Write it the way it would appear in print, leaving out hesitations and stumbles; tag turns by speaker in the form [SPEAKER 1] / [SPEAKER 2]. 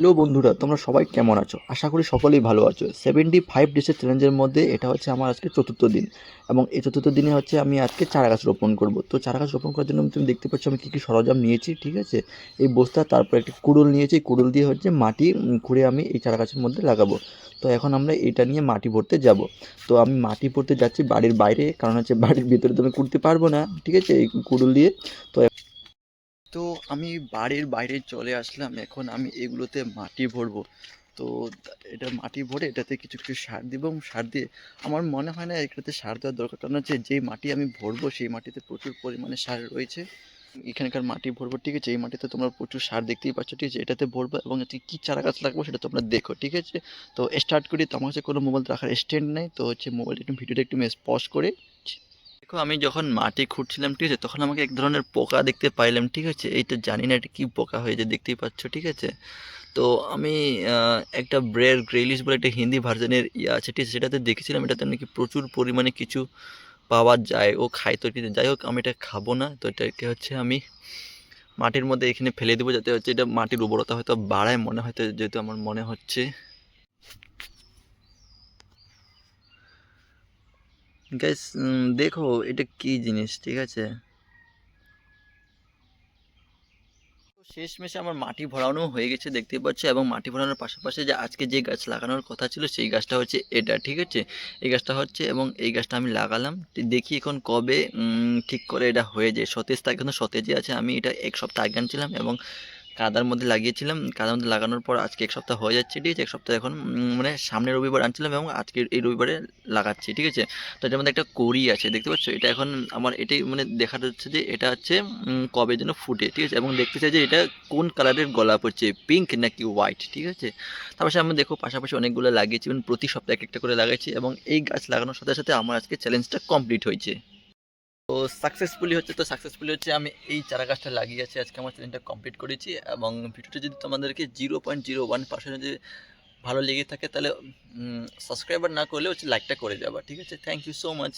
[SPEAKER 1] Hello বন্ধুরা, তোমরা সবাই কেমন আছো? আশা করি সকলেই ভালো আছো। 75 ডেজের চ্যালেঞ্জের মধ্যে এটা হচ্ছে আমার আজকে চতুর্থ দিন, এবং এই চতুর্থ দিনে হচ্ছে আমি আজকে চারা গাছ রোপণ করব। তো চারা গাছ রোপণ করার জন্য তুমি দেখতে পাচ্ছ আমি কী কী সরঞ্জাম নিয়েছি, ঠিক আছে? এই বস্তা, তারপর একটা কুড়ুল নিয়েছি, কুড়ুল দিয়ে হচ্ছে মাটি খুঁড়ে আমি এই চারা গাছের মধ্যে লাগাবো। তো এখন আমরা এটা নিয়ে মাটি ভরতে যাব। তো আমি মাটি ভরতে যাচ্ছি বাড়ির বাইরে, কারণ হচ্ছে বাড়ির ভিতরে তো আমি কুড়তে পারবো না, ঠিক আছে, এই কুড়ুল দিয়ে। তো তো আমি বাড়ির বাইরে চলে আসলাম, এখন আমি এগুলোতে মাটি ভরবো। তো এটা মাটি ভরে এটাতে কিছু কিছু সার দিব, এবং সার দিয়ে আমার মনে হয় না এটাতে সার দেওয়ার দরকার, কারণ হচ্ছে যেই মাটি আমি ভরবো সেই মাটিতে প্রচুর পরিমাণে সার রয়েছে। এখানকার মাটি ভরবো, ঠিক আছে, এই মাটিতে তোমরা প্রচুর সার দেখতেই পাচ্ছ, ঠিক আছে, এটাতে ভরবো এবং এতে কী চারা গাছ লাগবো সেটা তোমরা দেখো, ঠিক আছে। তো স্টার্ট করি। তো আমার কাছে কোনো মোবাইল রাখার স্ট্যান্ড নেই, তো হচ্ছে মোবাইলটা একটু ভিডিওটা একটু পজ করে। দেখো, আমি যখন মাটি খুঁড়ছিলাম, ঠিক আছে, তখন আমাকে এক ধরনের পোকা দেখতে পাইলাম, ঠিক আছে। এইটা জানি না এটা কী পোকা হয়েছে, দেখতেই পাচ্ছ, ঠিক আছে। তো আমি একটা ব্রেয়ার গ্রিলিশ বলে একটা হিন্দি ভার্সনের ইয়ে আছে, ঠিক আছে, সেটাতে দেখেছিলাম এটাতে নাকি প্রচুর পরিমাণে কিছু পাওয়া যায়, ও খায় তো, ঠিক আছে। যাই হোক, আমি এটা খাবো না, তো এটাকে হচ্ছে আমি মাটির মধ্যে এখানে ফেলে দেবো, যাতে হচ্ছে এটা মাটির উর্বরতা হয়তো বাড়ায়, মনে হয়তো, যেহেতু আমার মনে হচ্ছে। গ্যাস, দেখো এটা কী জিনিস, ঠিক আছে। তো শেষমেশে আমার মাটি ভরানো হয়ে গেছে, দেখতেই পাচ্ছ, এবং মাটি ভরানোর পাশাপাশি যে আজকে যে গাছ লাগানোর কথা ছিল সেই গাছটা হচ্ছে এটা, ঠিক আছে। এই গাছটা হচ্ছে, এবং এই গাছটা আমি লাগালাম। দেখি এখন কবে ঠিক করে এটা হয়ে যায়, সতেজ থাকে, কিন্তু সতেজই আছে। আমি এটা এক সপ্তাহ আগে আনছিলাম এবং কাদার মধ্যে লাগিয়েছিলাম। কাদার মধ্যে লাগানোর পর আজকে এক সপ্তাহ হয়ে যাচ্ছে, ঠিক আছে। এক সপ্তাহ এখন মানে সামনের রবিবার আনছিলাম এবং আজকের এই রবিবারে লাগাচ্ছি, ঠিক আছে। তো এটার মধ্যে একটা কড়ি আছে, দেখতে পাচ্ছ। এটা এখন আমার এটাই মানে দেখা যাচ্ছে যে এটা হচ্ছে কবে যেন ফুটে, ঠিক আছে, এবং দেখতে চাই যে এটা কোন কালারের গোলাপ হচ্ছে, পিঙ্ক নাকি হোয়াইট, ঠিক আছে। তারপর আমি দেখো পাশাপাশি অনেকগুলো লাগিয়েছি, এবং প্রতি সপ্তাহে এক একটা করে লাগাইছি, এবং এই গাছ লাগানোর সাথে সাথে আমার আজকে চ্যালেঞ্জটা কমপ্লিট হয়েছে। তো সাকসেসফুলি হচ্ছে আমি এই চারা গাছটা লাগিয়েছি, আজকে আমার চ্যালেঞ্জটা কমপ্লিট করেছি। এবং ভিডিওটা যদি তোমাদেরকে 0.01% যদি ভালো লেগে থাকে, তাহলে সাবস্ক্রাইবার না করলে হচ্ছে লাইকটা করে যাবা, ঠিক আছে। Thank you so much.